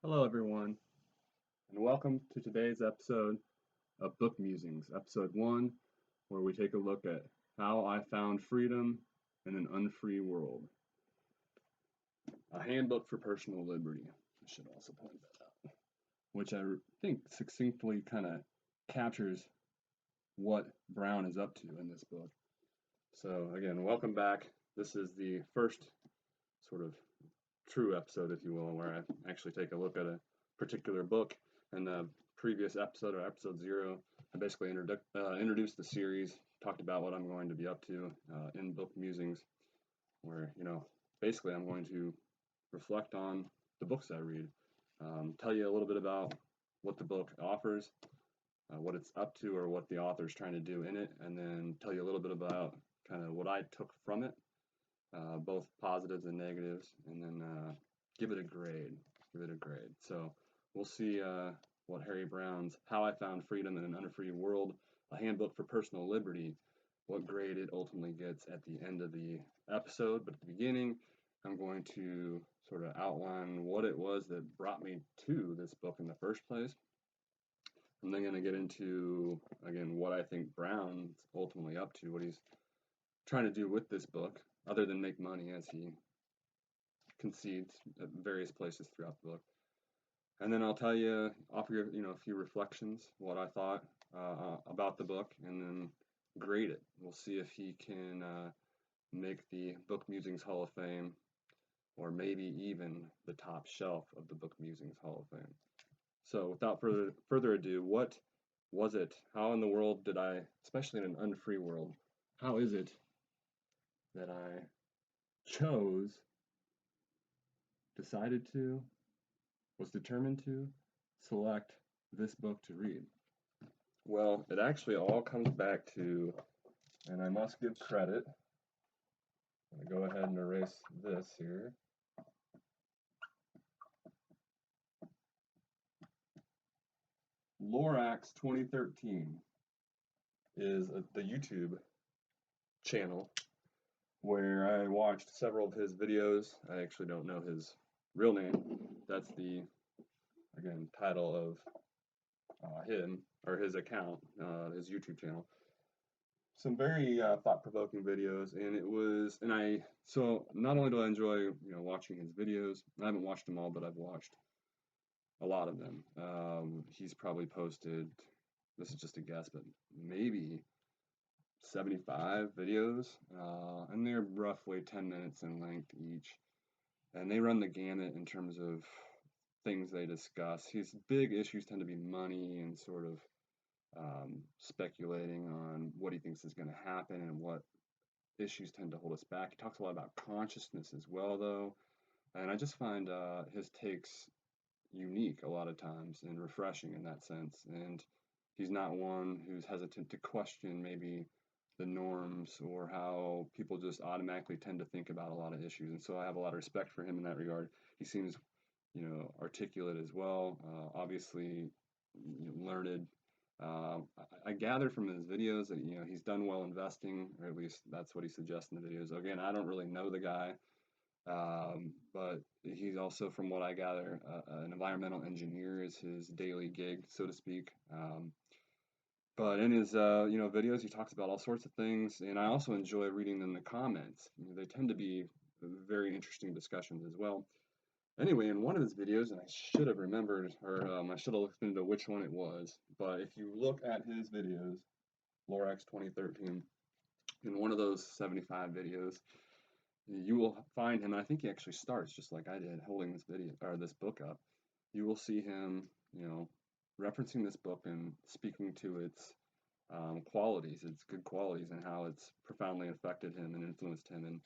Hello, everyone, and welcome to today's episode of Book Musings, Episode 1, where we take a look at how I found freedom in an unfree world. A handbook for personal liberty. I should also point that out, which I think succinctly kind of captures what Browne is up to in this book. So, again, welcome back. This is the first sort of true episode, if you will, where I actually take a look at a particular book. In the previous episode, or episode 0, I basically introduced the series, talked about what I'm going to be up to in Book Musings, where, basically I'm going to reflect on the books I read, tell you a little bit about what the book offers, what it's up to, or what the author's trying to do in it, and then tell you a little bit about kind of what I took from it, both positives and negatives, and then give it a grade. So we'll see what Harry Browne's How I Found Freedom in an Unfree World, a handbook for personal liberty, what grade it ultimately gets at the end of the episode. But at the beginning, I'm going to sort of outline what it was that brought me to this book in the first place. I'm then going to get into, again, what I think Browne's ultimately up to, what he's trying to do with this book, other than make money, as he concedes at various places throughout the book. And then I'll tell you, offer you, a few reflections, what I thought about the book, and then grade it. We'll see if he can make the Book Musings Hall of Fame, or maybe even the top shelf of the Book Musings Hall of Fame. So without further ado, what was it? How in the world did I, especially in an unfree world, how is it that I chose, decided to, was determined to select this book to read? Well, it actually all comes back to, and I must give credit, I'm going to go ahead and erase this here. Lorax 2013 is the YouTube channel where I watched several of his videos. I actually don't know his real name. That's the, again, title of him, or his account, his YouTube channel. Some very thought-provoking videos, so not only do I enjoy, watching his videos, I haven't watched them all, but I've watched a lot of them. He's probably posted, this is just a guess, but maybe 75 videos, and they're roughly 10 minutes in length each, and they run the gamut in terms of things they discuss. His big issues tend to be money and sort of speculating on what he thinks is going to happen and what issues tend to hold us back. He talks a lot about consciousness as well, though, and I just find his takes unique a lot of times and refreshing in that sense. And he's not one who's hesitant to question maybe the norms or how people just automatically tend to think about a lot of issues. And so I have a lot of respect for him in that regard. He seems, articulate as well. Obviously, learned. I gather from his videos that he's done well investing, or at least that's what he suggests in the videos. Again, I don't really know the guy, but he's also, from what I gather, an environmental engineer is his daily gig, so to speak. But in his videos, he talks about all sorts of things, and I also enjoy reading them in the comments. They tend to be very interesting discussions as well. Anyway, in one of his videos, and I should have remembered, or I should have looked into which one it was, but if you look at his videos, Lorax 2013, in one of those 75 videos, you will find him, and I think he actually starts just like I did, holding this video or this book up. You will see him, referencing this book and speaking to its qualities, its good qualities, and how it's profoundly affected him and influenced him. And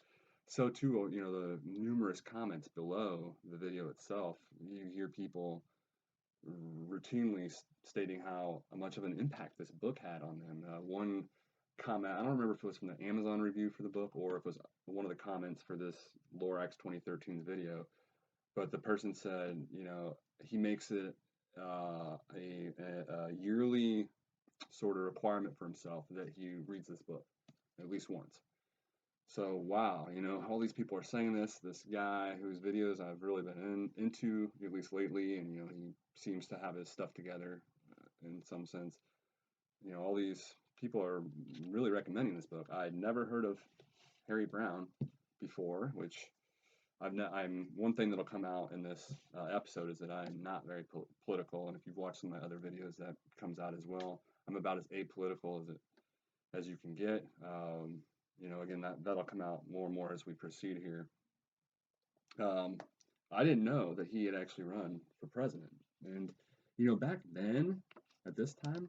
so too, the numerous comments below the video itself, you hear people routinely stating how much of an impact this book had on them. One comment, I don't remember if it was from the Amazon review for the book or if it was one of the comments for this Lorax 2013 video, but the person said, he makes it a yearly sort of requirement for himself that he reads this book at least once. So wow, all these people are saying this. This guy whose videos I've really been into, at least lately, and he seems to have his stuff together in some sense. All these people are really recommending this book. I'd never heard of Harry Browne before, which I'm one thing that'll come out in this episode is that I'm not very political, and if you've watched some of my other videos, that comes out as well. I'm about as apolitical as you can get. Again, that'll come out more and more as we proceed here. I didn't know that he had actually run for president, and back then, at this time,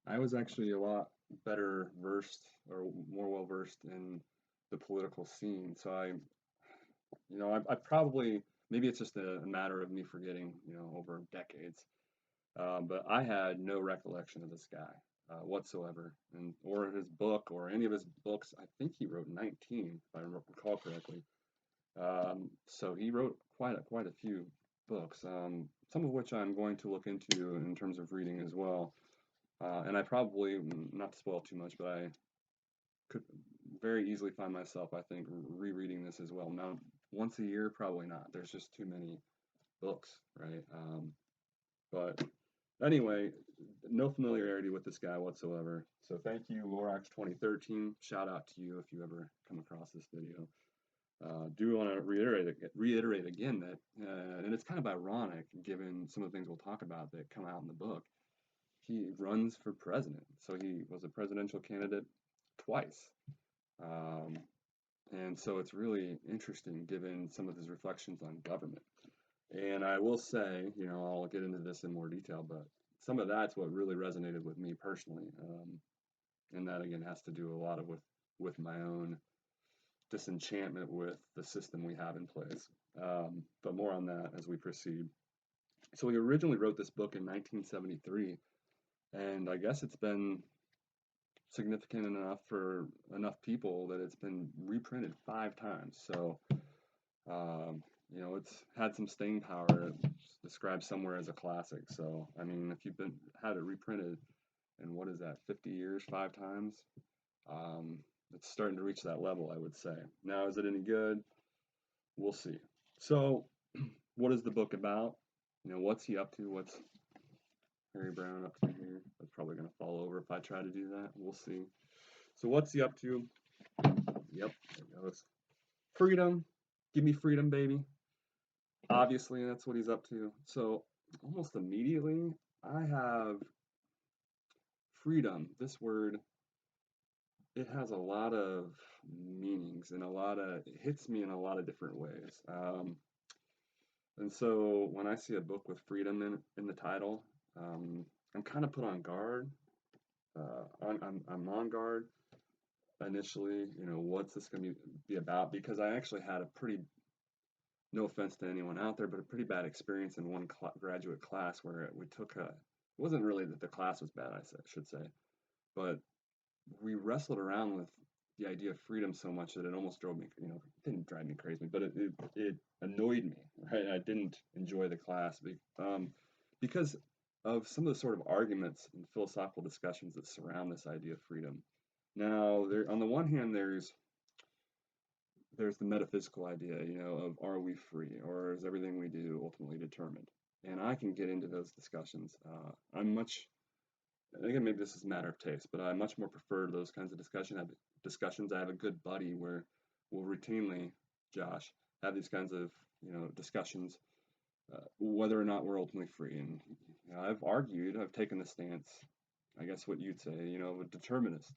I was actually a lot better versed or more well versed in the political scene. So I probably, maybe it's just a matter of me forgetting, over decades. But I had no recollection of this guy whatsoever, or his book, or any of his books. I think he wrote 19, if I recall correctly. So he wrote quite a few books, some of which I'm going to look into in terms of reading as well. And I probably, not to spoil too much, but I could very easily find myself, I think, rereading this as well. Now, once a year, probably not. There's just too many books, right? But anyway, no familiarity with this guy whatsoever. So thank you, Lorax 2013. Shout out to you if you ever come across this video. Do want to reiterate again that, and it's kind of ironic given some of the things we'll talk about that come out in the book. He runs for president, so he was a presidential candidate twice. And so it's really interesting given some of his reflections on government. And I will say, I'll get into this in more detail, but some of that's what really resonated with me personally. And that again has to do a lot with my own disenchantment with the system we have in place. But more on that as we proceed. So he originally wrote this book in 1973, and I guess it's been significant enough for enough people that it's been reprinted 5 times. So, it's had some staying power. It's described somewhere as a classic. So, I mean, if you've had it reprinted in what is that, 50 years, 5 times, um, it's starting to reach that level, I would say. Now, is it any good? We'll see. So, what is the book about? What's he up to? What's Harry Browne up to here? That's probably going to fall over if I try to do that. We'll see. So what's he up to? Yep, there goes. Freedom. Give me freedom, baby. Obviously, that's what he's up to. So almost immediately, I have freedom. This word, it has a lot of meanings and it hits me in a lot of different ways. And so when I see a book with freedom in the title, I'm kind of put on guard. I'm on guard initially, what's this going to be about? Because I actually had a pretty, no offense to anyone out there, but a pretty bad experience in one graduate class where we took it wasn't really that the class was bad, I should say, but we wrestled around with the idea of freedom so much that it almost drove me, it didn't drive me crazy, but it annoyed me, right? I didn't enjoy the class because of some of the sort of arguments and philosophical discussions that surround this idea of freedom. Now, on the one hand, there's the metaphysical idea, of are we free or is everything we do ultimately determined? And I can get into those discussions. Again, maybe this is a matter of taste, but I much more prefer those kinds of discussions. I have a good buddy where we'll routinely, Josh, have these kinds of, discussions, whether or not we're ultimately free. And I've taken the stance, I guess what you'd say, of a determinist,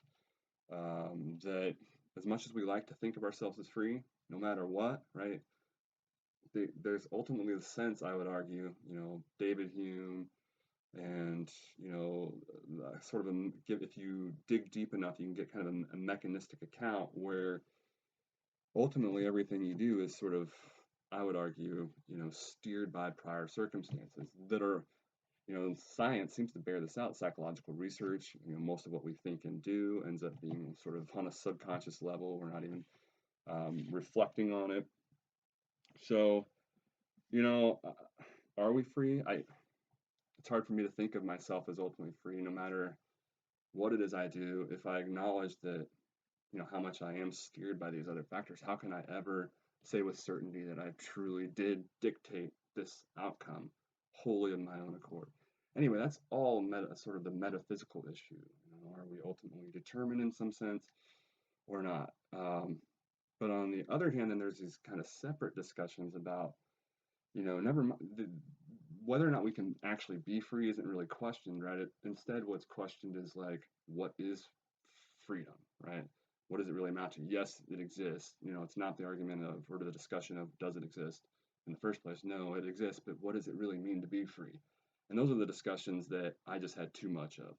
that as much as we like to think of ourselves as free, no matter what, right? There's ultimately the sense, I would argue, David Hume, and sort of if you dig deep enough, you can get kind of a mechanistic account where ultimately everything you do is sort of, I would argue, steered by prior circumstances that are, science seems to bear this out. Psychological research, most of what we think and do ends up being sort of on a subconscious level. We're not even reflecting on it. So, are we free? It's hard for me to think of myself as ultimately free, no matter what it is I do, if I acknowledge that how much I am steered by these other factors. How can I ever say with certainty that I truly did dictate this outcome wholly of my own accord? Anyway, that's all sort of the metaphysical issue. Are we ultimately determined in some sense or not? But on the other hand, then there's these kind of separate discussions about, never mind, whether or not we can actually be free isn't really questioned, right? Instead, what's questioned is like, what is freedom, right? What does it really amount to? Yes, it exists. It's not the argument of, or the discussion of, does it exist in the first place? No, it exists, but what does it really mean to be free? And those are the discussions that I just had too much of.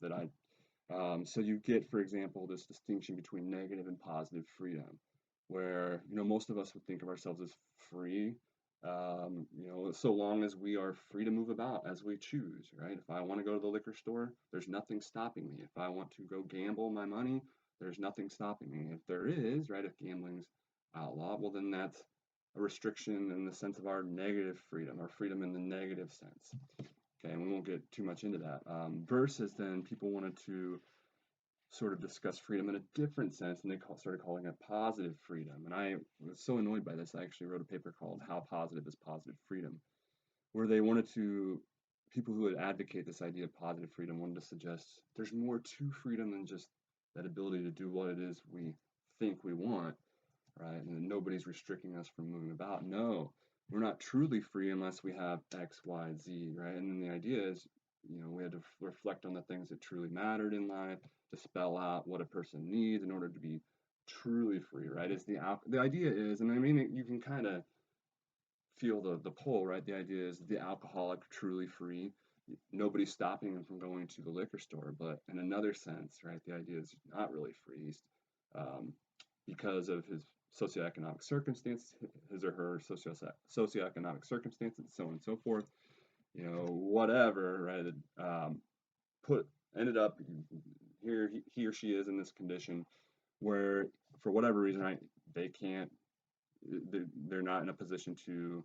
So you get, for example, this distinction between negative and positive freedom, where most of us would think of ourselves as free, so long as we are free to move about as we choose, right? If I want to go to the liquor store, there's nothing stopping me. If I want to go gamble my money, there's nothing stopping me. If there is, right, if gambling's outlawed, well, then that's a restriction in the sense of our negative freedom, our freedom in the negative sense. Okay, and we won't get too much into that. Versus then people wanted to sort of discuss freedom in a different sense, and they started calling it positive freedom. And I was so annoyed by this, I actually wrote a paper called How Positive is Positive Freedom, where they wanted to, people who would advocate this idea of positive freedom wanted to suggest there's more to freedom than just that ability to do what it is we think we want, right? And nobody's restricting us from moving about. No, we're not truly free unless we have X, Y, Z, right? And then the idea is, we had to reflect on the things that truly mattered in life, to spell out what a person needs in order to be truly free, right? The idea is, and I mean, you can kind of feel the pull, right? The idea is the alcoholic truly free. Nobody's stopping him from going to the liquor store, but in another sense, right? The idea is not really free. Um, because of his socioeconomic circumstance, his or her socioeconomic circumstances, so on and so forth, whatever, right? Put ended up here, he or she is in this condition where, for whatever reason, right, they can't, they're not in a position to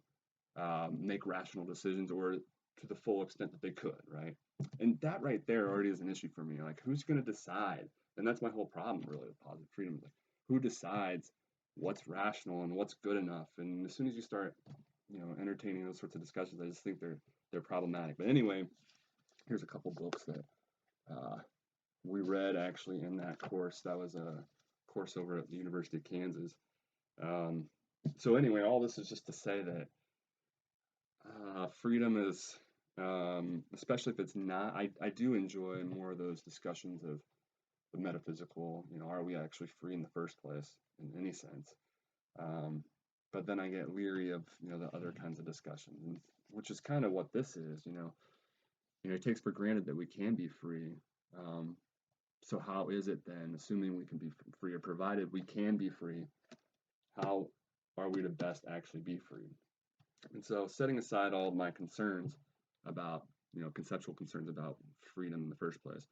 make rational decisions or to the full extent that they could, right? And that right there already is an issue for me. Like, who's going to decide? And that's my whole problem, really, with positive freedom. Like, who decides what's rational and what's good enough? And as soon as you start, entertaining those sorts of discussions, I just think they're problematic. But anyway, here's a couple books that we read actually in that course. That was a course over at the University of Kansas. So anyway, all this is just to say that freedom is, especially if it's not, I do enjoy more of those discussions of the metaphysical, are we actually free in the first place in any sense? But then I get leery of, the other kinds of discussions, which is kind of what this is, it takes for granted that we can be free. So how is it then, assuming we can be free, or provided we can be free, how are we to best actually be free? And so, setting aside all of my concerns about, conceptual concerns about freedom in the first place,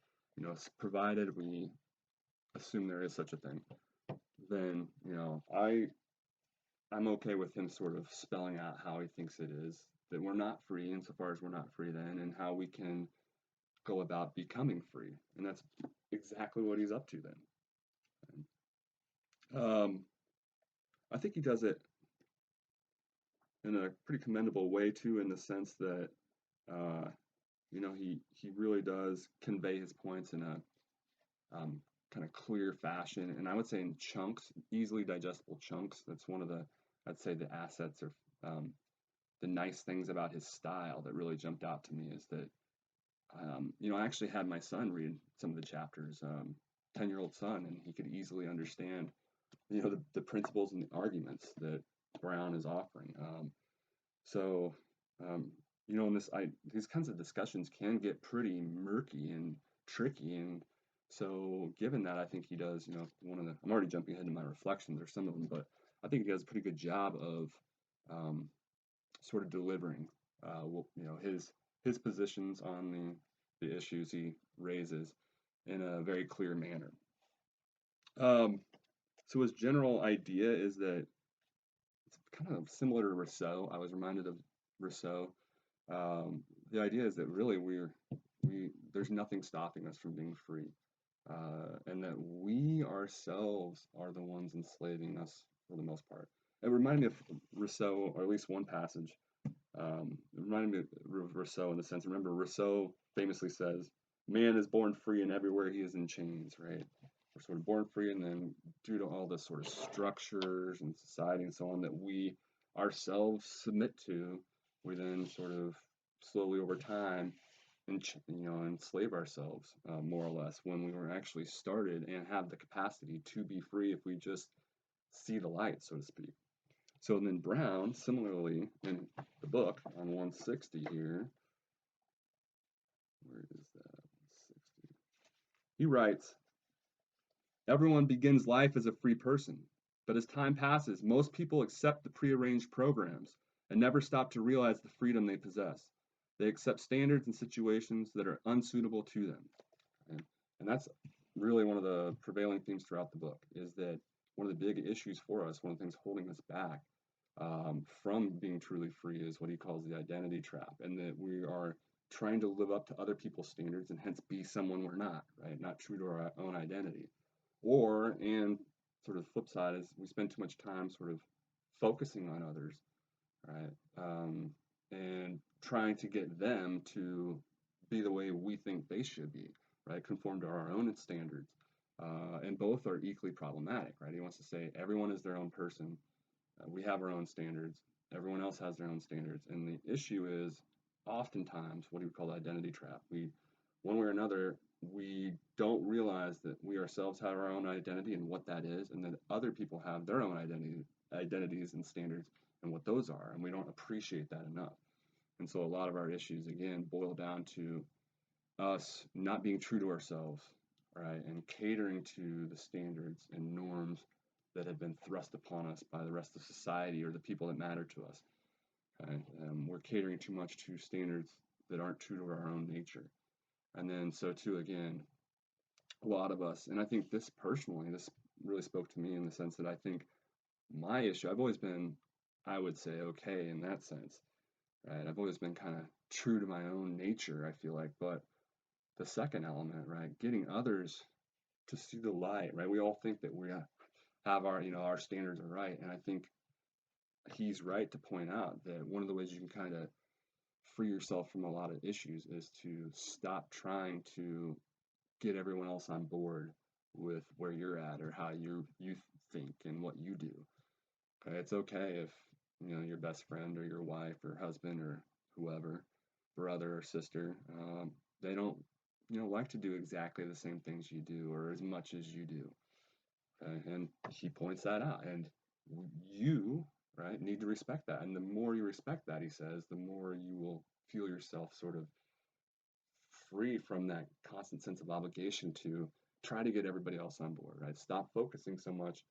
provided we assume there is such a thing, then, I'm okay with him sort of spelling out how he thinks it is that we're not free, insofar as we're not free then, and how we can go about becoming free. And that's exactly what he's up to then. I think he does it in a pretty commendable way too, in the sense that he really does convey his points in a kind of clear fashion, and I would say in chunks, easily digestible chunks. That's one of the, I'd say, the assets, or the nice things about his style that really jumped out to me is that I actually had my son read some of the chapters, 10-year-old son, and he could easily understand the principles and the arguments that Browne is offering. So, in these kinds of discussions can get pretty murky and tricky. And so, given that, I think he does, I'm already jumping ahead to my reflections or some of them, but I think he does a pretty good job of sort of delivering, his positions on the issues he raises in a very clear manner. So his general idea is that it's kind of similar to Rousseau. I was reminded of Rousseau. The idea is that really there's nothing stopping us from being free. and that we ourselves are the ones enslaving us for the most part. It reminded me of Rousseau, or at least one passage. It reminded me of Rousseau in the sense, remember, Rousseau famously says, man is born free and everywhere he is in chains, right? We're sort of born free, and then due to all the sort of structures and society and so on that we ourselves submit to, we then sort of slowly over time enslave ourselves, more or less, when we were actually started and have the capacity to be free if we just see the light, so to speak. So then Browne, similarly, in the book on 160 here, where is that? 160. He writes, everyone begins life as a free person, but as time passes, most people accept the prearranged programs and never stop to realize the freedom they possess. They accept standards and situations that are unsuitable to them. And that's really one of the prevailing themes throughout the book, is that one of the big issues for us, one of the things holding us back from being truly free, is what he calls the identity trap, and that we are trying to live up to other people's standards and hence be someone we're not, right? Not true to our own identity. Or, and sort of the flip side is we spend too much time sort of focusing on others, right? And trying to get them to be the way we think they should be, right? Conform to our own standards. And both are equally problematic, right? He wants to say everyone is their own person. We have our own standards. Everyone else has their own standards. And the issue is oftentimes what he would call the identity trap. One way or another, we don't realize that we ourselves have our own identity and what that is, and that other people have their own identities and standards and what those are, and we don't appreciate that enough. And so a lot of our issues, again, boil down to us not being true to ourselves, right, and catering to the standards and norms that have been thrust upon us by the rest of society or the people that matter to us. Okay? We're catering too much to standards that aren't true to our own nature. And then, so too, again, a lot of us, and I think this personally, this really spoke to me in the sense that I think my issue, I've always been, I would say, okay in that sense, right? I've always been kind of true to my own nature, I feel like. But the second element, right, getting others to see the light, right? We all think that we have our, our standards are right. And I think he's right to point out that one of the ways you can kind of free yourself from a lot of issues is to stop trying to get everyone else on board with where you're at or how you think and what you do. Okay, it's okay if your best friend or your wife or husband or whoever, brother or sister, they don't like to do exactly the same things you do or as much as you do. Okay, and he points that out, and you, right, need to respect that. And the more you respect that, he says, the more you will feel yourself sort of free from that constant sense of obligation to try to get everybody else on board, right? Stop focusing so much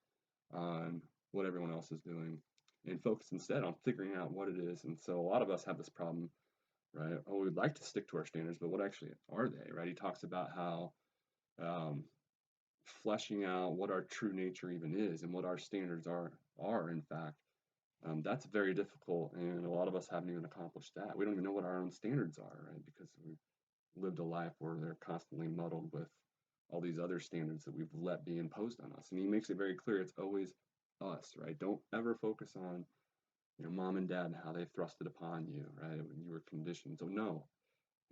on what everyone else is doing and focus instead on figuring out what it is. And so a lot of us have this problem, right? Oh, we'd like to stick to our standards, but what actually are they, right? He talks about how fleshing out what our true nature even is and what our standards are in fact, that's very difficult, and a lot of us haven't even accomplished that. We don't even know what our own standards are, right? Because we've lived a life where they're constantly muddled with all these other standards that we've let be imposed on us. And he makes it very clear it's always us, right? Don't ever focus on mom and dad and how they thrust it upon you, right? When you were conditioned. So no,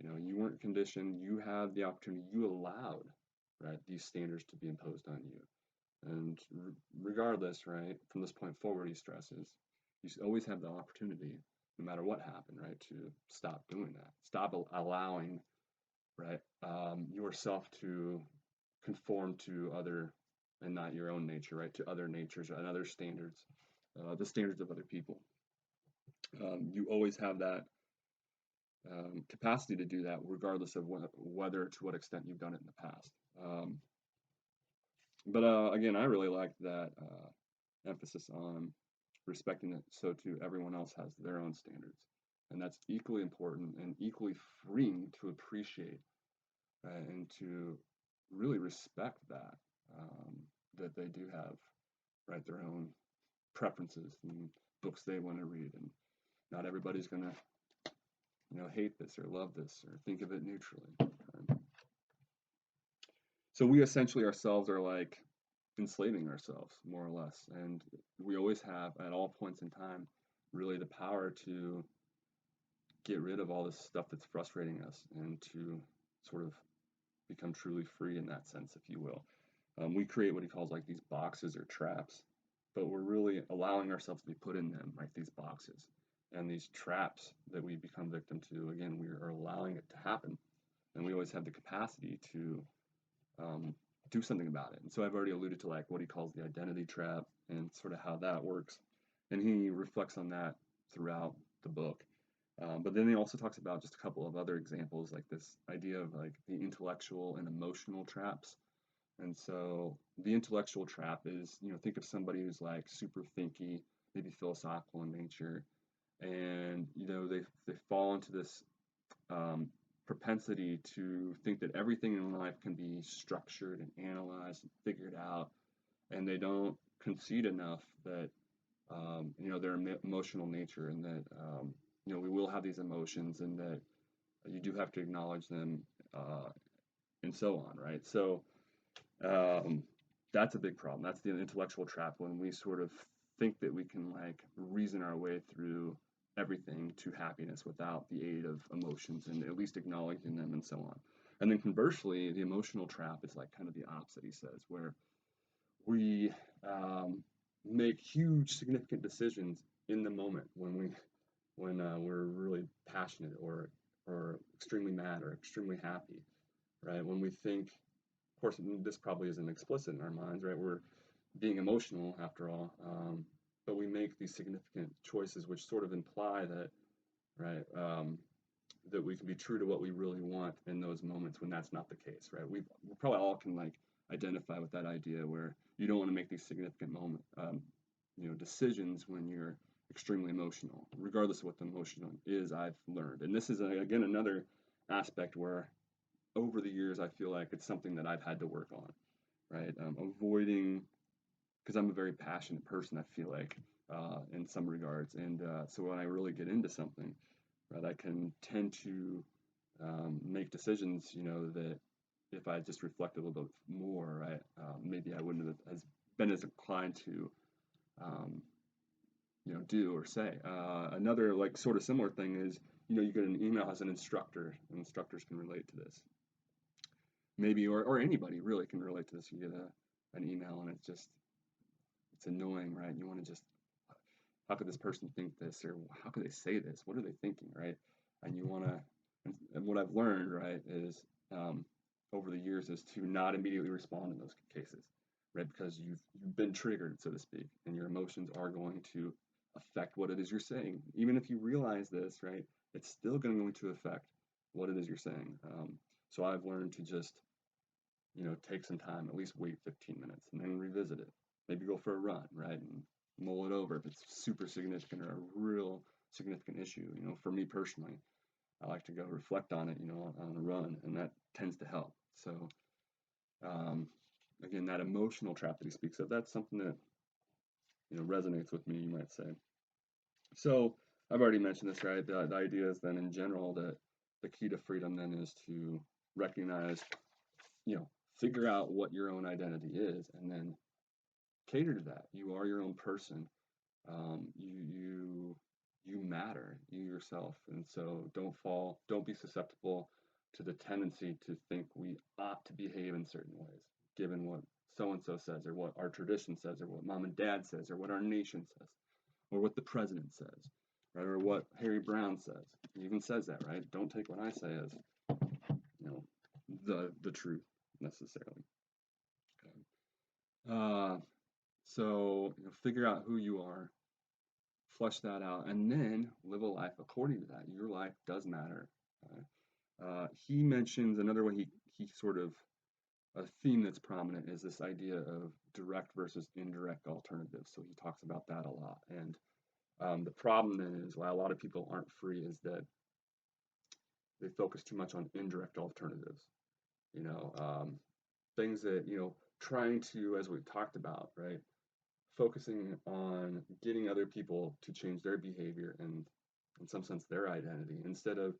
you weren't conditioned. You had the opportunity. You allowed, right, these standards to be imposed on you. And regardless, right, from this point forward, he stresses, you always have the opportunity, no matter what happened, right, to stop doing that. Stop allowing, right, yourself to conform to other and not your own nature, right, to other natures and other standards, the standards of other people. You always have that capacity to do that, regardless of whether to what extent you've done it in the past. But again, I really like that emphasis on respecting it, so too everyone else has their own standards, and that's equally important and equally freeing to appreciate, and to really respect that, that they do have, right, their own preferences and books they want to read, and not everybody's gonna hate this or love this or think of it neutrally. So we essentially ourselves are like enslaving ourselves more or less, and we always have at all points in time really the power to get rid of all this stuff that's frustrating us and to sort of become truly free in that sense, if you will. We create what he calls like these boxes or traps, but we're really allowing ourselves to be put in them, right? These boxes and these traps that we become victim to. Again, we are allowing it to happen, and we always have the capacity to um, do something about it. And so I've already alluded to like what he calls the identity trap and sort of how that works, and he reflects on that throughout the book. But then he also talks about just a couple of other examples, like this idea of like the intellectual and emotional traps. And so the intellectual trap is, think of somebody who's like super thinky, maybe philosophical in nature, and they fall into this um, propensity to think that everything in life can be structured and analyzed and figured out, and they don't concede enough that their emotional nature, and that we will have these emotions, and that you do have to acknowledge them, and so on, right? So um, that's a big problem. That's the intellectual trap, when we sort of think that we can like reason our way through everything to happiness without the aid of emotions and at least acknowledging them and so on. And then conversely, the emotional trap is like kind of the opposite, he says, where we make huge significant decisions in the moment when we're really passionate or extremely mad or extremely happy, right? When we think, of course, this probably isn't explicit in our minds, right? We're being emotional after all, but we make these significant choices which sort of imply that, right, that we can be true to what we really want in those moments when that's not the case, right? We probably all can like identify with that idea where you don't want to make these significant decisions when you're extremely emotional, regardless of what the emotion is. I've learned, and this is again another aspect where over the years I feel like it's something that I've had to work on, right? Avoiding, because I'm a very passionate person, I feel like, in some regards. And so when I really get into something, right, I can tend to make decisions, that if I just reflect a little bit more, right, maybe I wouldn't have been as inclined to, um, do or say. Another like sort of similar thing is, you get an email as an instructor, and instructors can relate to this. Maybe, or anybody really can relate to this. You get an email and it's annoying, right? You want to just, how could this person think this, or how could they say this? What are they thinking, right? And you want to, and what I've learned, right, is over the years is to not immediately respond in those cases, right? Because you've been triggered, so to speak, and your emotions are going to affect what it is you're saying. Even if you realize this, right, it's still going to affect what it is you're saying. So I've learned to just, take some time, at least wait 15 minutes, and then revisit it. Maybe go for a run, right, and mull it over if it's super significant or a real significant issue. For me personally, I like to go reflect on it, on a run, and that tends to help. So, um, again, that emotional trap that he speaks of, that's something that, resonates with me, you might say. So, I've already mentioned this, right? The idea is then in general that the key to freedom then is to recognize, figure out what your own identity is, and then cater to that. You are your own person. You matter, you yourself, and so don't be susceptible to the tendency to think we ought to behave in certain ways, given what so and so says, or what our tradition says, or what mom and dad says, or what our nation says, or what the president says, right, or what Harry Browne says. He even says that, right? Don't take what I say as, the truth necessarily. Okay. So figure out who you are, flesh that out, and then live a life according to that. Your life does matter. He mentions another way he sort of, a theme that's prominent is this idea of direct versus indirect alternatives. So he talks about that a lot. And the problem then is why a lot of people aren't free is that they focus too much on indirect alternatives. Things that, trying to, as we talked about, right, focusing on getting other people to change their behavior and, in some sense, their identity, instead of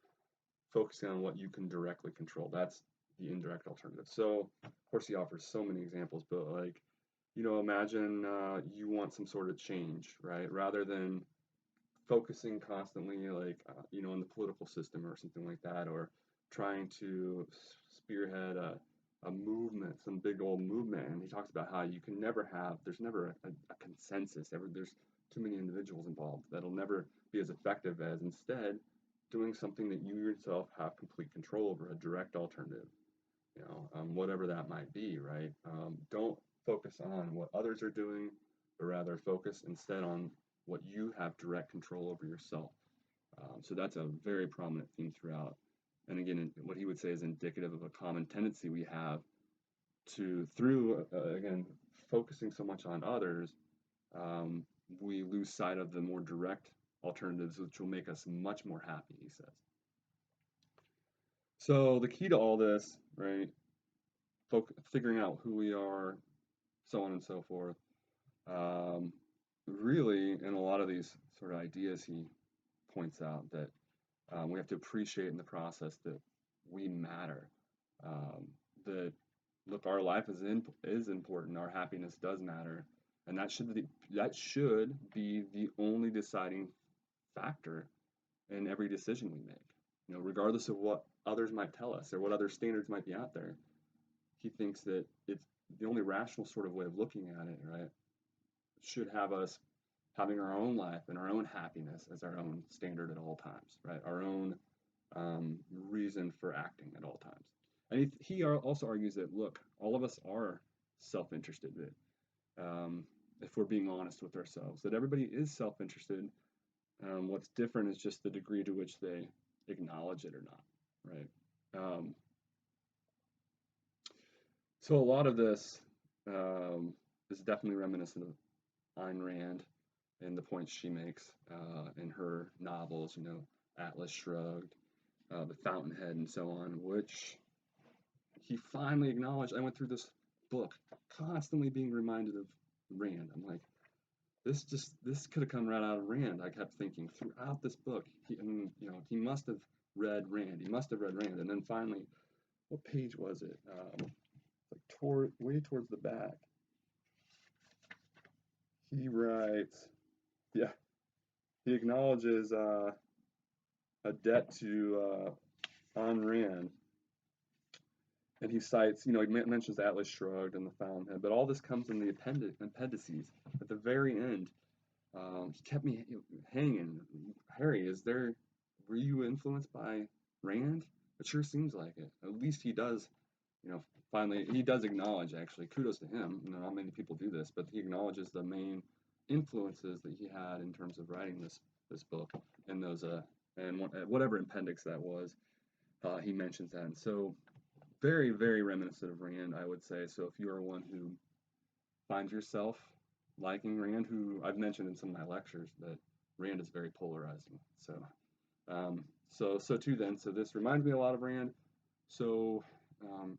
focusing on what you can directly control. That's the indirect alternative. So, of course, he offers so many examples, but like, imagine you want some sort of change, right? Rather than focusing constantly, like, in the political system or something like that, or trying to spearhead a movement, some big old movement. And he talks about how you can never have, there's never a consensus, there's too many individuals involved. That'll never be as effective as instead doing something that you yourself have complete control over, a direct alternative, whatever that might be, right? Don't focus on what others are doing, but rather focus instead on what you have direct control over yourself. So that's a very prominent theme throughout. And again, what he would say is indicative of a common tendency we have through, again, focusing so much on others, we lose sight of the more direct alternatives, which will make us much more happy, he says. So the key to all this, right, figuring out who we are, so on and so forth, really, in a lot of these sort of ideas, he points out that we have to appreciate in the process that we matter. That look, our life is important. Our happiness does matter, and that should be the only deciding factor in every decision we make. Regardless of what others might tell us or what other standards might be out there, he thinks that it's the only rational sort of way of looking at it, right? Should have us having our own life and our own happiness as our own standard at all times, right? Our own reason for acting at all times. And he also argues that, look, all of us are self-interested, if we're being honest with ourselves, that everybody is self-interested. What's different is just the degree to which they acknowledge it or not, right? So a lot of this is definitely reminiscent of Ayn Rand and the points she makes in her novels, Atlas Shrugged, The Fountainhead, and so on, which he finally acknowledged. I went through this book constantly being reminded of Rand. I'm like, this could have come right out of Rand. I kept thinking throughout this book. He must have read Rand. He must have read Rand. And then finally, what page was it? Way towards the back. He writes, yeah, he acknowledges a debt to Ayn Rand, and he cites, he mentions Atlas Shrugged and The Fountainhead, but all this comes in the appendices at the very end. He kept me hanging. Harry, were you influenced by Rand? It sure seems like it. At least he does, finally, he does acknowledge, actually, kudos to him. Not many people do this, but he acknowledges the main influences that he had in terms of writing this book and those, and whatever appendix that was, he mentions that. And so, very, very reminiscent of Rand, I would say. So if you are one who finds yourself liking Rand, who I've mentioned in some of my lectures that Rand is very polarizing. So too then. So this reminds me a lot of Rand. So,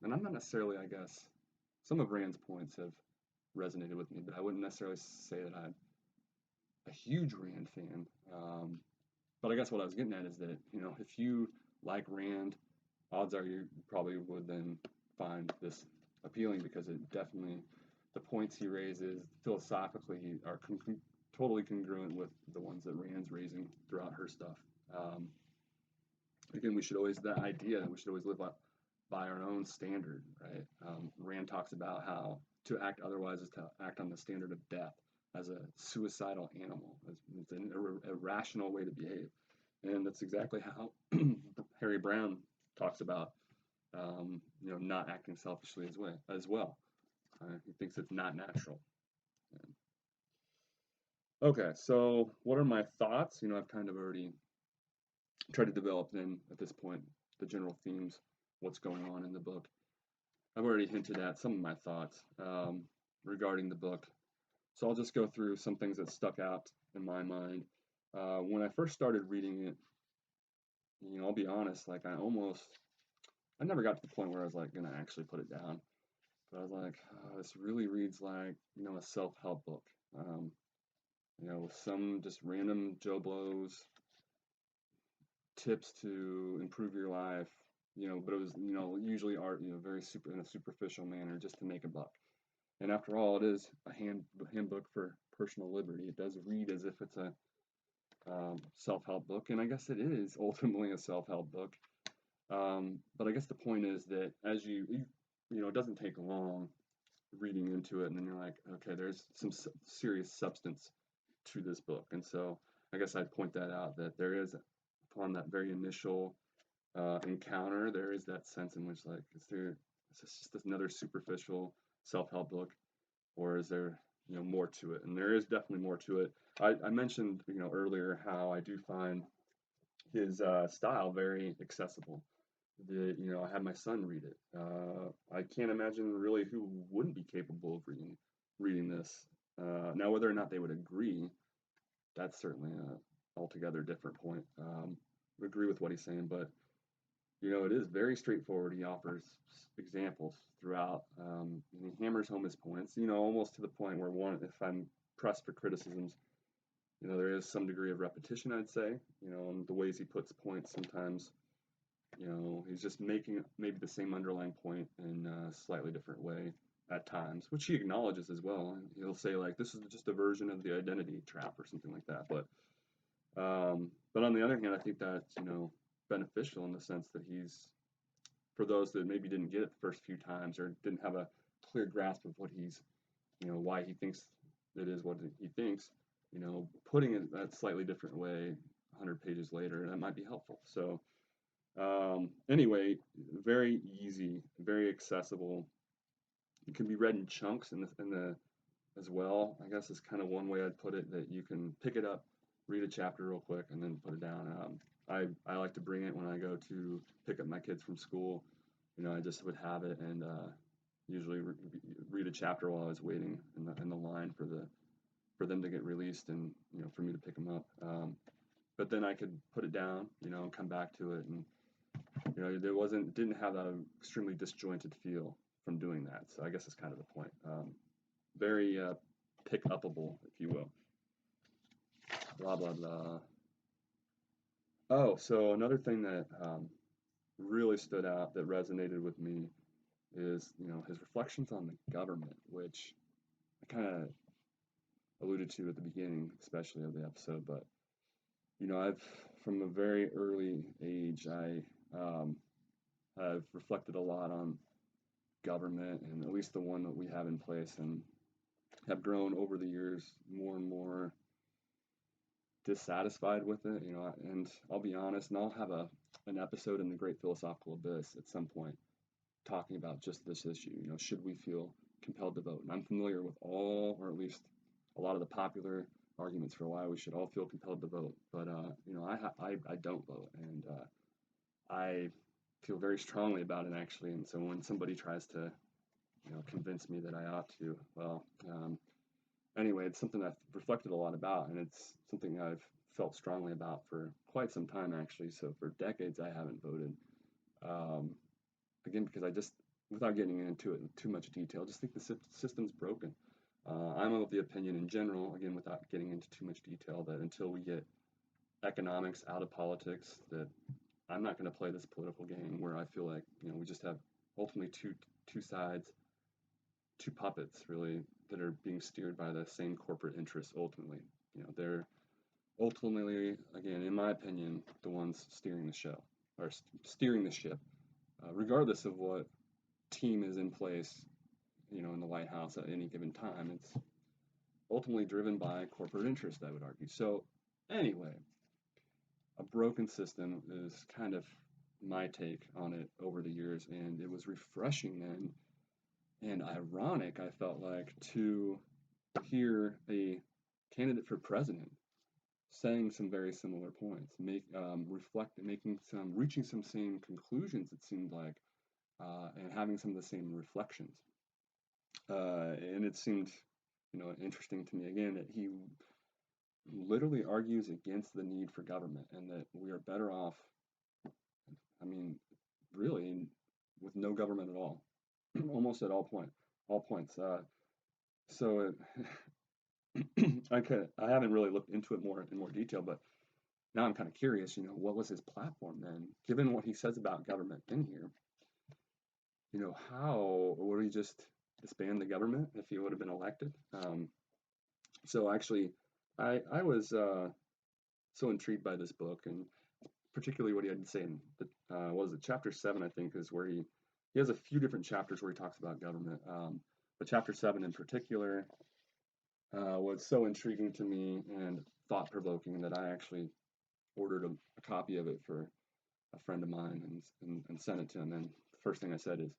and I'm not necessarily, I guess, some of Rand's points have resonated with me, but I wouldn't necessarily say that I'm a huge Rand fan. But I guess what I was getting at is that, if you like Rand, odds are you probably would then find this appealing, because it definitely, the points he raises philosophically are totally congruent with the ones that Rand's raising throughout her stuff. Again, that idea that we should always live by our own standard, right? Rand talks about how to act otherwise is to act on the standard of death, as a suicidal animal. It's an irrational way to behave. And that's exactly how Harry Browne talks about, not acting selfishly as well. He thinks it's not natural. Okay, so what are my thoughts? I've kind of already tried to develop then at this point the general themes, what's going on in the book. I've already hinted at some of my thoughts regarding the book. So I'll just go through some things that stuck out in my mind. When I first started reading it, I'll be honest, like I never got to the point where I was like gonna actually put it down. But I was like, this really reads like, a self-help book. With some just random Joe Blows tips to improve your life, but it was, usually art, very in a superficial manner just to make a buck. And after all, it is a handbook for personal liberty. It does read as if it's a self-help book, and I guess it is ultimately a self-help book. But I guess the point is that as it doesn't take long reading into it, and then you're like, okay, there's some serious substance to this book. And so I guess I'd point that out, that there is, upon that very initial encounter, there is that sense in which, like, is this just another superficial self-help book, or is there, more to it? And there is definitely more to it. I mentioned, earlier how I do find his style very accessible. I had my son read it. I can't imagine really who wouldn't be capable of reading this. Now, whether or not they would agree, that's certainly a altogether different point. Agree with what he's saying, but it is very straightforward. He offers examples throughout, and he hammers home his points. Almost to the point where if I'm pressed for criticisms, there is some degree of repetition, I'd say. And the ways he puts points sometimes. He's just making maybe the same underlying point in a slightly different way at times, which he acknowledges as well. And he'll say, like, this is just a version of the identity trap or something like that. But on the other hand, I think that's, beneficial in the sense that for those that maybe didn't get it the first few times or didn't have a clear grasp of what why he thinks it is what he thinks, putting it that slightly different way 100 pages later, that might be helpful. So, anyway, very easy, very accessible. It can be read in chunks as well. I guess is kind of one way I'd put it, that you can pick it up, read a chapter real quick, and then put it down. I like to bring it when I go to pick up my kids from school. I just would have it and usually read a chapter while I was waiting in the line for them to get released, and for me to pick them up. But then I could put it down, and come back to it, and didn't have that extremely disjointed feel from doing that. So I guess that's kind of the point. Very pick upable, if you will. Blah blah blah. Oh, so another thing that really stood out, that resonated with me, is his reflections on the government, which I kind of alluded to at the beginning, especially of the episode. But I've from a very early age, I've reflected a lot on government, and at least the one that we have in place, and have grown over the years more and more dissatisfied with it. And I'll be honest, and I'll have an episode in the Great Philosophical Abyss at some point talking about just this issue. Should we feel compelled to vote? And I'm familiar with all, or at least a lot of the popular arguments for why we should all feel compelled to vote. But I don't vote, and I feel very strongly about it, actually. And so when somebody tries to convince me that I ought to, well, anyway, it's something I've reflected a lot about, and it's something I've felt strongly about for quite some time, actually. So for decades, I haven't voted. Again, because I just, without getting into it in too much detail, just think the system's broken. I'm of the opinion in general, again, without getting into too much detail, that until we get economics out of politics, that I'm not going to play this political game where I feel like, we just have ultimately two sides, two puppets, really, that are being steered by the same corporate interests ultimately. They're ultimately, again, in my opinion, the ones steering the show, or steering the ship, regardless of what team is in place, in the White House at any given time. It's ultimately driven by corporate interest, I would argue. So, anyway, a broken system is kind of my take on it over the years, and it was refreshing then and ironic, I felt like, to hear a candidate for president saying some very similar points, reaching some same conclusions, it seemed like, and having some of the same reflections. And it seemed, interesting to me again that he literally argues against the need for government, and that we are better off, I mean, really, with no government at all, almost at all points. So I haven't really looked into it in more detail, but now I'm kind of curious, what was his platform then? Given what he says about government in here, how would he just disband the government if he would have been elected? So actually, I was so intrigued by this book, and particularly what he had to say in what was it, chapter 7, I think, is where he has a few different chapters where he talks about government. But chapter 7 in particular was so intriguing to me and thought provoking that I actually ordered a copy of it for a friend of mine and sent it to him. And the first thing I said is,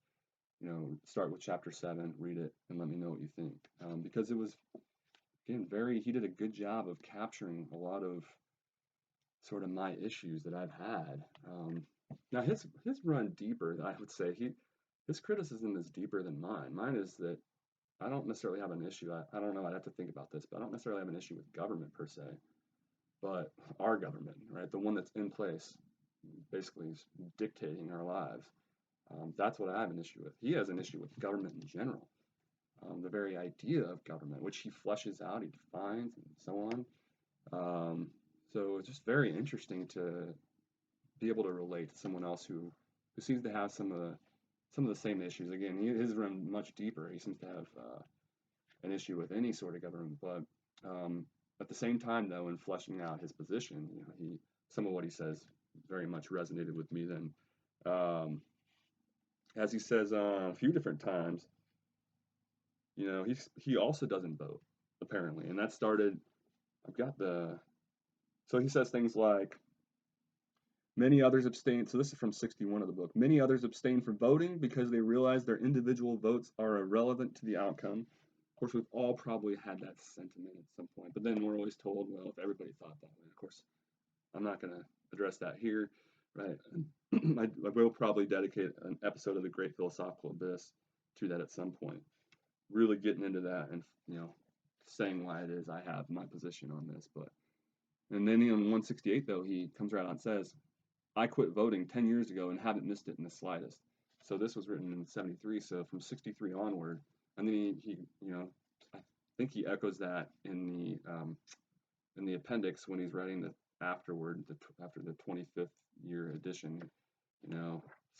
start with chapter 7, read it, and let me know what you think. Because it was, again, he did a good job of capturing a lot of sort of my issues that I've had. Now his run deeper, I would say his criticism is deeper than mine. Mine is that I don't necessarily have an issue. I don't know. I'd have to think about this, but I don't necessarily have an issue with government per se, but our government, right? The one that's in place, basically is dictating our lives. That's what I have an issue with. He has an issue with government in general. The very idea of government, which he fleshes out, he defines, and so on. So it's just very interesting to be able to relate to someone else who seems to have some of the same issues. Again, his run much deeper. He seems to have an issue with any sort of government, but at the same time, though, in fleshing out his position, some of what he says very much resonated with me. Then, as he says a few different times, he also doesn't vote apparently, and that started. I've got the. So he says things like, many others abstain. So this is from 61 of the book. Many others abstain from voting because they realize their individual votes are irrelevant to the outcome. Of course, we've all probably had that sentiment at some point, but then we're always told, well, if everybody thought that way. Of course, I'm not going to address that here, right? I will probably dedicate an episode of The Great Philosophical Abyss to that at some point, really getting into that and, saying why it is I have my position on this. And then on 168, though, he comes around and says, I quit voting 10 years ago and haven't missed it in the slightest. So this was written in 73, so from 63 onward. And then he I think he echoes that in the appendix when he's writing after the 25th year edition,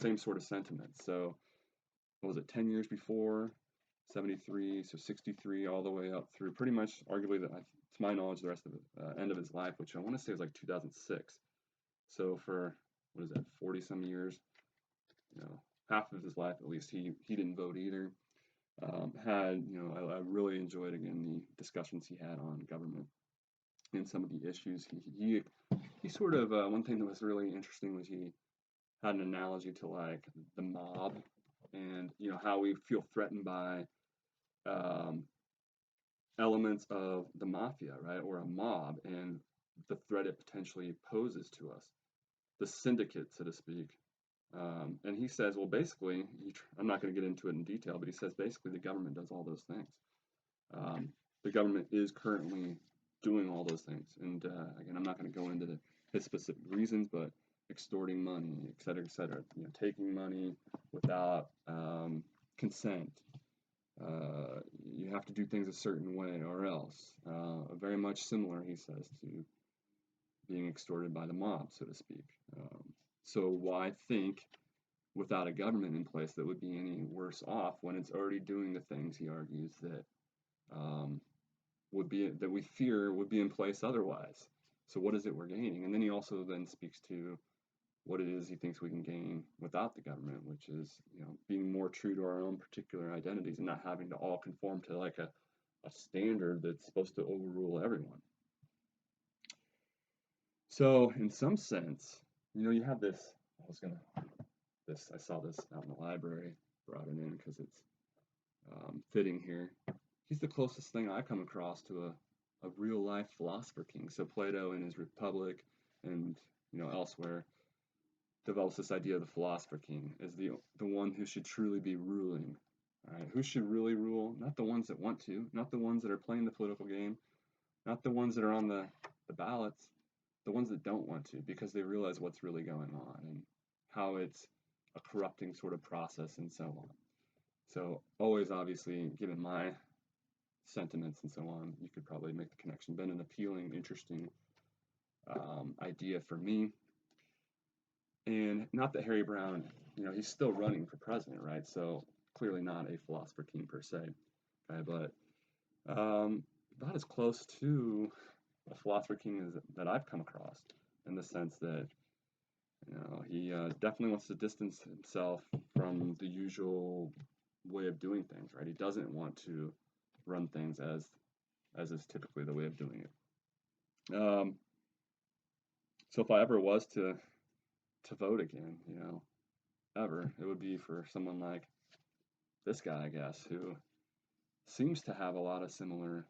same sort of sentiment. So what was it, 10 years before, 73, so 63 all the way up through pretty much arguably, to my knowledge, the rest of the end of his life, which I want to say was like 2006. So for, what is that, 40 some years, half of his life at least, he didn't vote either. I really enjoyed, again, the discussions he had on government and some of the issues. He sort of, one thing that was really interesting was he had an analogy to like the mob and, how we feel threatened by elements of the mafia, right, or a mob, and the threat it potentially poses to us, the syndicate, so to speak. And he says, well, basically, I'm not going to get into it in detail, but he says basically the government does all those things. The government is currently doing all those things. And again, I'm not going to go into his specific reasons, but extorting money, et cetera, taking money without consent. You have to do things a certain way or else. Very much similar, he says, to being extorted by the mob, so to speak. So why think without a government in place that would be any worse off when it's already doing the things, he argues, that we fear would be in place otherwise? So what is it we're gaining? And then he also then speaks to what it is he thinks we can gain without the government, which is, being more true to our own particular identities and not having to all conform to like a standard that's supposed to overrule everyone. So in some sense, you have this, I saw this out in the library, brought it in because it's fitting here. He's the closest thing I come across to a real life philosopher king. So Plato in his Republic and, elsewhere develops this idea of the philosopher king as the one who should truly be ruling. All right, who should really rule? Not the ones that want to, not the ones that are playing the political game, not the ones that are on the ballots, the ones that don't want to, because they realize what's really going on and how it's a corrupting sort of process and so on. So always, obviously, given my sentiments and so on, you could probably make the connection. Been an appealing, interesting idea for me. And not that Harry Browne, he's still running for president, right? So clearly not a philosopher king per se, okay, but about as close to a philosopher king that I've come across, in the sense that he definitely wants to distance himself from the usual way of doing things, right? He doesn't want to run things as is typically the way of doing it. So if I ever was to vote again, ever, it would be for someone like this guy, I guess, who seems to have a lot of similar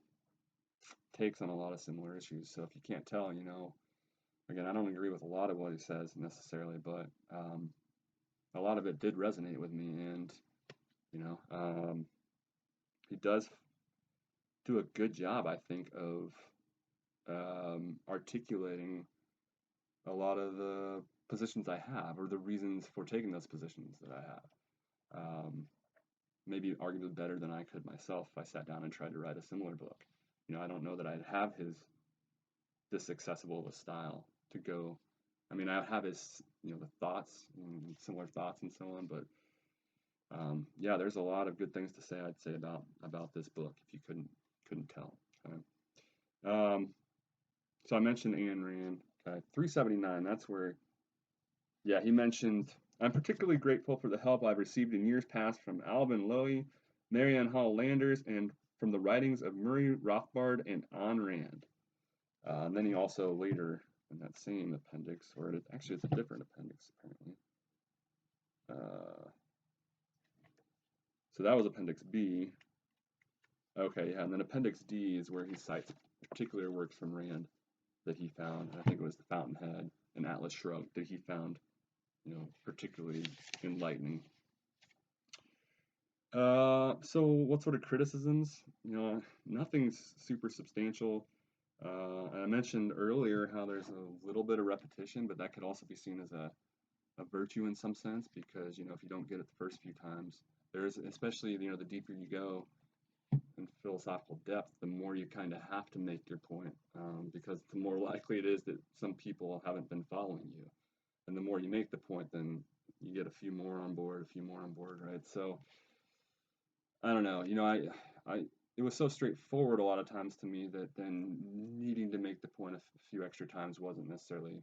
takes on a lot of similar issues. So if you can't tell, again, I don't agree with a lot of what he says necessarily, but a lot of it did resonate with me, and he does do a good job, I think, of articulating a lot of the positions I have, or the reasons for taking those positions that I have. Maybe arguably better than I could myself if I sat down and tried to write a similar book. I don't know that I'd have this accessible of a style to go. I mean, I have his, the thoughts, and similar thoughts and so on, but yeah, there's a lot of good things to say, I'd say, about this book, if you couldn't tell. Okay. So I mentioned Ayn Rand. Okay, 379. That's where, yeah, he mentioned, I'm particularly grateful for the help I've received in years past from Alvin Lowy, Marianne Hall Landers, and from the writings of Murray Rothbard and Ayn Rand. And then he also later, in that same appendix, or actually it's a different appendix apparently. So that was Appendix B. Okay, yeah, and then Appendix D is where he cites particular works from Rand that he found. I think it was The Fountainhead and Atlas Shrugged that he found, particularly enlightening. So what sort of criticisms? Nothing's super substantial. I mentioned earlier how there's a little bit of repetition, but that could also be seen as a virtue in some sense, because if you don't get it the first few times, there's, especially the deeper you go in philosophical depth, the more you kind of have to make your point, because the more likely it is that some people haven't been following you, and the more you make the point, then you get a few more on board, right? So I don't know, I it was so straightforward a lot of times to me that then needing to make the point a few extra times wasn't necessarily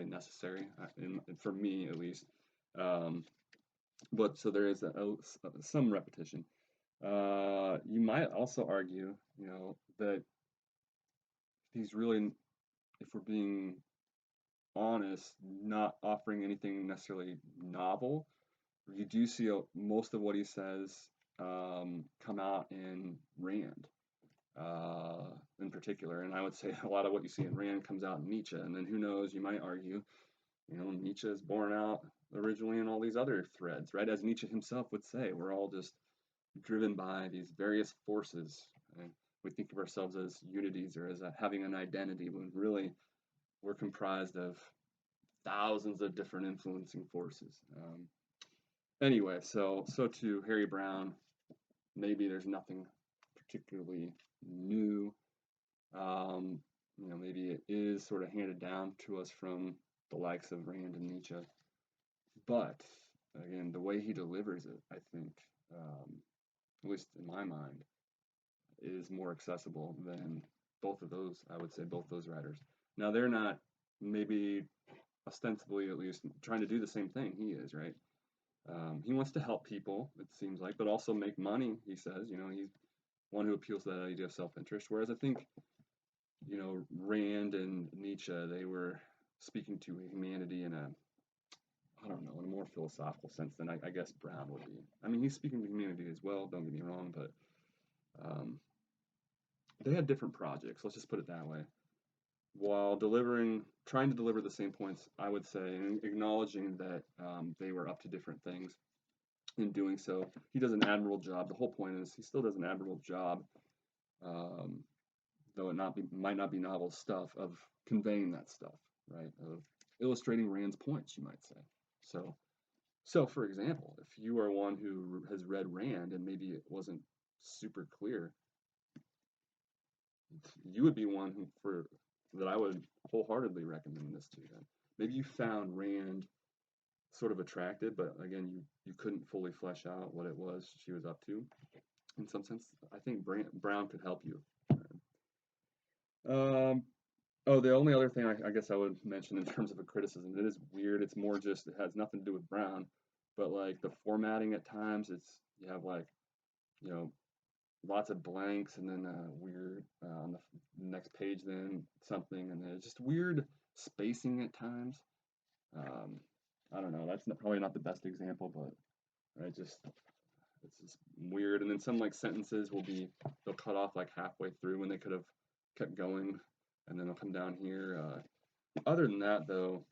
necessary, for me at least. But so there is some repetition. You might also argue, that he's really, if we're being honest, not offering anything necessarily novel. You do see most of what he says come out in Rand, in particular, and I would say a lot of what you see in Rand comes out in Nietzsche, and then who knows? You might argue, Nietzsche is born out originally in all these other threads, right? As Nietzsche himself would say, we're all just driven by these various forces. And we think of ourselves as unities, or as having an identity, when really we're comprised of thousands of different influencing forces. Anyway, so to Harry Browne, maybe there's nothing particularly new. Maybe it is sort of handed down to us from the likes of Rand and Nietzsche. But again, the way he delivers it, I think, at least in my mind, is more accessible than both of those. I would say both those writers. Now they're not, maybe ostensibly at least, trying to do the same thing he is, right? He wants to help people, it seems like, but also make money. He says, he's one who appeals to that idea of self-interest. Whereas I think, Rand and Nietzsche, they were speaking to humanity in a, I don't know, in a more philosophical sense than I guess Browne would be. I mean, he's speaking to humanity as well, don't get me wrong, but they had different projects, let's just put it that way. While trying to deliver the same points, I would say, and acknowledging that they were up to different things in doing so. He does an admirable job. The whole point is he still does an admirable job, though it might not be novel stuff, of conveying that stuff, right? Of illustrating Rand's points, you might say. So for example, if you are one who has read Rand and maybe it wasn't super clear, you would be one who, for that I would wholeheartedly recommend this to them. Maybe you found Rand sort of attractive, but again, you couldn't fully flesh out what it was she was up to. In some sense, I think Browne could help you. Um, oh, the only other thing I guess I would mention in terms of a criticism, it is weird. It's more just, it has nothing to do with Browne, but like the formatting at times, you have like, you know, lots of blanks and then weird on the next page, then something, and then just weird spacing at times. Um, I don't know. That's probably not the best example, but it's just weird. And then some like sentences they'll cut off like halfway through when they could have kept going, and then they'll come down here. Other than that, though,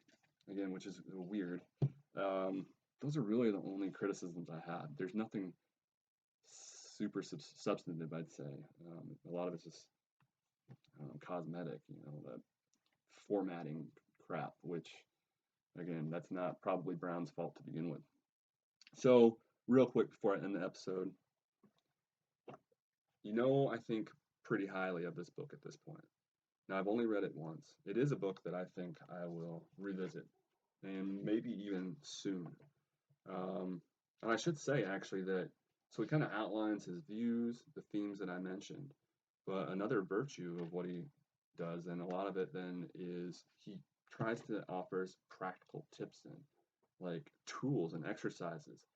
again, which is weird, those are really the only criticisms I had. There's nothing super substantive, I'd say. A lot of it's just cosmetic, that formatting crap, which, again, that's not probably Browne's fault to begin with. So, real quick before I end the episode, I think pretty highly of this book at this point. Now, I've only read it once. It is a book that I think I will revisit, and maybe even soon. And I should say, actually, so he kind of outlines his views, the themes that I mentioned, but another virtue of what he does, and a lot of it then, is he tries to offer practical tips and like tools and exercises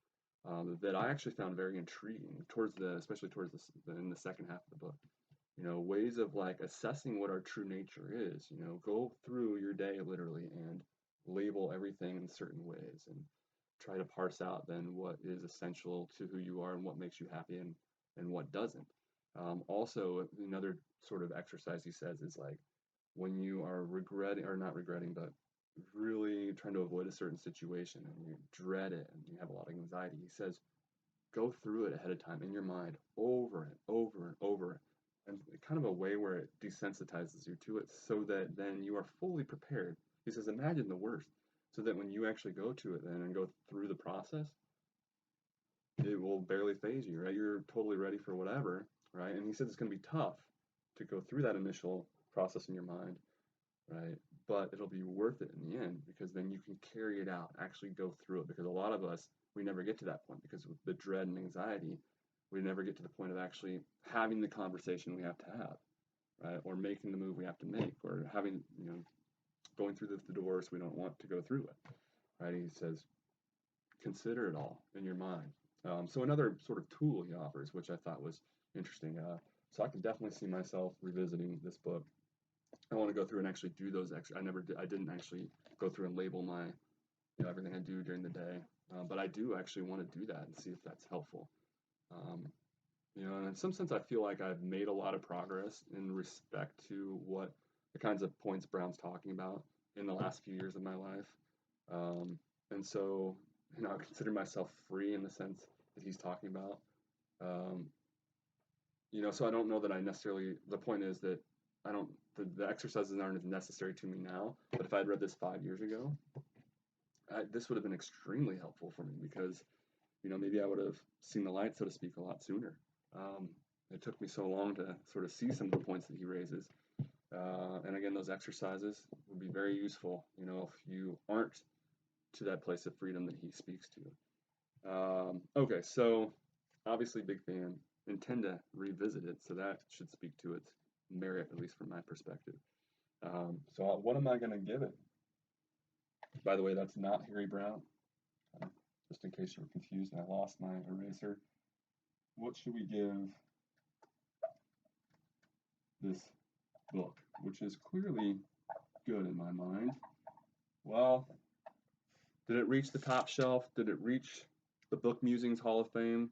that I actually found very intriguing especially towards in the second half of the book. Ways of like assessing what our true nature is. Go through your day literally and label everything in certain ways and try to parse out then what is essential to who you are and what makes you happy and what doesn't. Also, another sort of exercise he says is like when you are regretting, or not regretting, but really trying to avoid a certain situation and you dread it and you have a lot of anxiety, he says, go through it ahead of time in your mind over and over and over, and kind of a way where it desensitizes you to it so that then you are fully prepared. He says, imagine the worst, so that when you actually go to it then and go through the process, it will barely phase you, right? You're totally ready for whatever, right? And he says it's going to be tough to go through that initial process in your mind, right? But it'll be worth it in the end, because then you can carry it out, actually go through it. Because a lot of us, we never get to that point, because with the dread and anxiety, we never get to the point of actually having the conversation we have to have, right? Or making the move we have to make, or having, going through the doors we don't want to go through it, right? He says, consider it all in your mind. So another sort of tool he offers, which I thought was interesting. So I can definitely see myself revisiting this book. I want to go through and actually do those extra. I didn't actually go through and label my, everything I do during the day. But I do actually want to do that and see if that's helpful. And in some sense, I feel like I've made a lot of progress in respect to what the kinds of points Browne's talking about in the last few years of my life. And so, I consider myself free in the sense that he's talking about. So I don't know that I necessarily, the point is that the exercises aren't as necessary to me now, but if I had read this 5 years ago, this would have been extremely helpful for me, because, maybe I would have seen the light, so to speak, a lot sooner. It took me so long to sort of see some of the points that he raises. And again, those exercises would be very useful, if you aren't to that place of freedom that he speaks to. Okay, so obviously big fan, intend to revisit it, so that should speak to its merit, at least from my perspective. So what am I going to give it? By the way, that's not Harry Browne, just in case you were confused and I lost my eraser. What should we give this book, which is clearly good in my mind? Well, did it reach the top shelf? Did it reach the Book Musings Hall of Fame?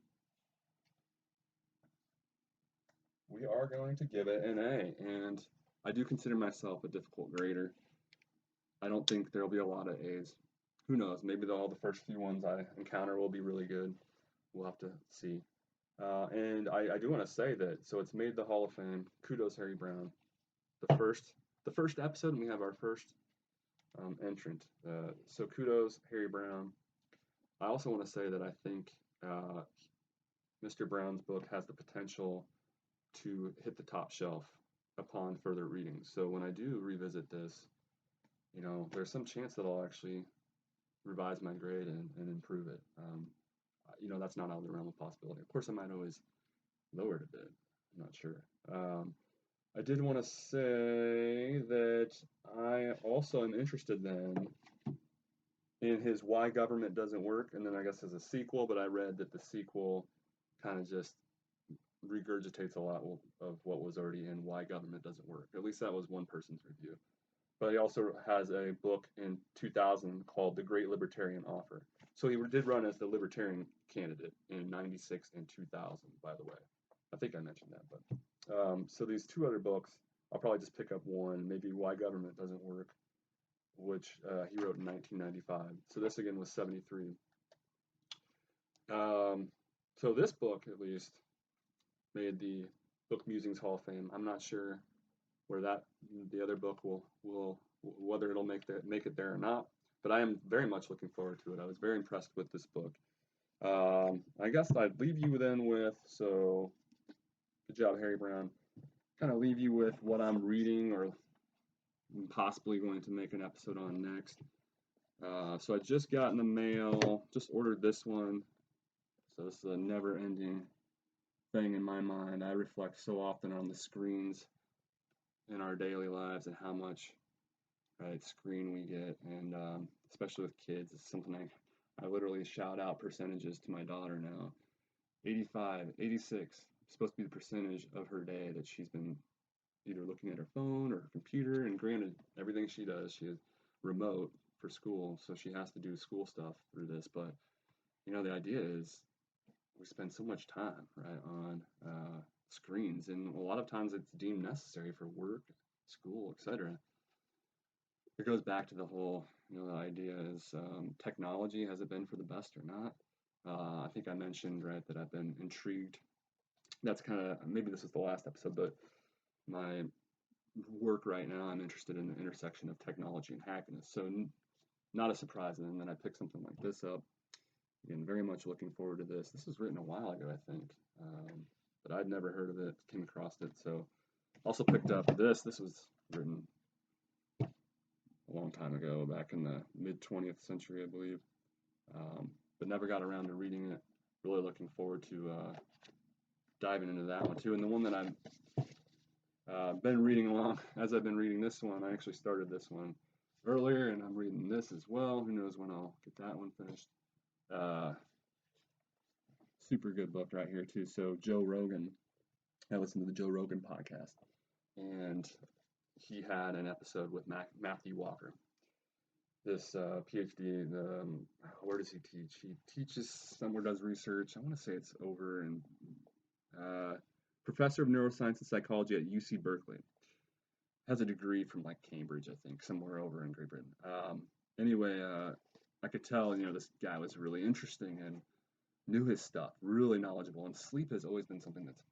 We are going to give it an A, and I do consider myself a difficult grader. I don't think there'll be a lot of A's. Who knows? Maybe all the first few ones I encounter will be really good. We'll have to see. And I do want to say that, so it's made the Hall of Fame. Kudos, Harry Browne. The first episode, and we have our first entrant. So kudos, Harry Browne. I also want to say that I think Mr. Browne's book has the potential to hit the top shelf upon further reading. So when I do revisit this, there's some chance that I'll actually revise my grade and improve it. That's not out of the realm of possibility. Of course, I might always lower it a bit. I'm not sure. I did want to say that I also am interested then in his Why Government Doesn't Work, and then I guess as a sequel, but I read that the sequel kind of just regurgitates a lot of what was already in Why Government Doesn't Work. At least that was one person's review. But he also has a book in 2000 called The Great Libertarian Offer. So he did run as the Libertarian candidate in 96 and 2000, by the way. I think I mentioned that. But so these two other books, I'll probably just pick up one, maybe Why Government Doesn't Work, which he wrote in 1995. So this again was 73. So this book, at least, made the Book Musings Hall of Fame. I'm not sure where the other book will whether it'll make it there or not, but I am very much looking forward to it. I was very impressed with this book. I guess I'd leave you then with, so good job, Harry Browne. Kind of leave you with what I'm reading or possibly going to make an episode on next. So I just got in the mail, just ordered this one. So this is a never-ending thing in my mind. I reflect so often on the screens in our daily lives and how much screen we get, and especially with kids, it's something I literally shout out percentages to my daughter now. 85, 86, supposed to be the percentage of her day that she's been either looking at her phone or her computer, and granted, everything she does, she is remote for school, so she has to do school stuff through this, but the idea is we spend so much time, right, on screens, and a lot of times it's deemed necessary for work, school, etc. It goes back to the whole, the idea is technology, has it been for the best or not? I think I mentioned, right, that I've been intrigued. That's kind of, maybe this is the last episode, but my work right now, I'm interested in the intersection of technology and happiness. So not a surprise then that I picked something like this up. Again, very much looking forward to this. This was written a while ago, I think, but I'd never heard of it, came across it. So also picked up this. This was written a long time ago, back in the mid-20th century, I believe, but never got around to reading it. Really looking forward to diving into that one too. And the one that I've been reading along as I've been reading this one, I actually started this one earlier, and I'm reading this as well. Who knows when I'll get that one finished. Super good book right here too. So Joe Rogan, I listened to the Joe Rogan podcast, and he had an episode with Matthew Walker. This PhD, where does he teach? He teaches somewhere, does research. I want to say it's over in professor of neuroscience and psychology at UC Berkeley. Has a degree from like Cambridge, I think, somewhere over in Great Britain. Anyway, I could tell, this guy was really interesting and knew his stuff, really knowledgeable. And sleep has always been something that's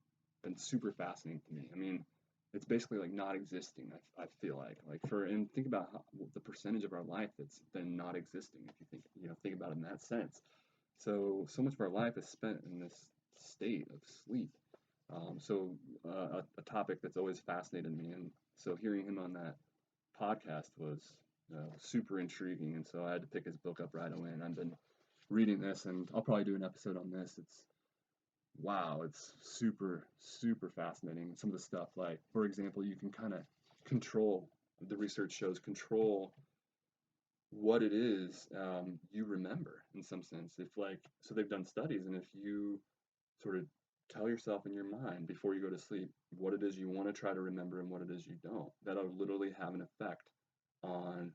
been super fascinating to me. I mean, it's basically like not existing. I feel and think about the percentage of our life that's been not existing. If you think about it in that sense. So much of our life is spent in this state of sleep. A topic that's always fascinated me, and so hearing him on that podcast was super intriguing, and so I had to pick his book up right away, and I've been reading this, and I'll probably do an episode on this. It's super, super fascinating. Some of the stuff, like, for example, you can kind of control, the research shows, control what it is you remember in some sense. So they've done studies, and if you sort of tell yourself in your mind before you go to sleep what it is you want to try to remember and what it is you don't, that'll literally have an effect on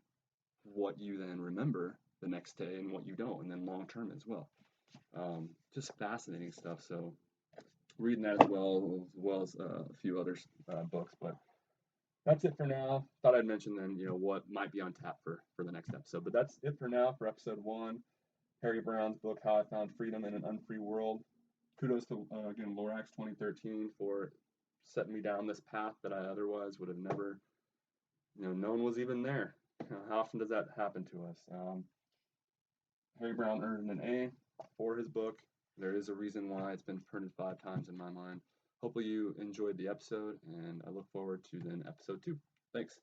what you then remember the next day and what you don't, and then long term as well. Just fascinating stuff. So reading that as well as a few other books, but that's it for now. Thought I'd mention then, what might be on tap for the next episode. But that's it for now for episode 1. Harry Browne's book, How I Found Freedom in an Unfree World. Kudos to, again, Lorax 2013 for setting me down this path that I otherwise would have never, known was even there. How often does that happen to us? Harry Browne earned an A for his book. There is a reason why it's been printed 5 times in my mind. hopefully you enjoyed the episode, and I look forward to then episode 2. Thanks.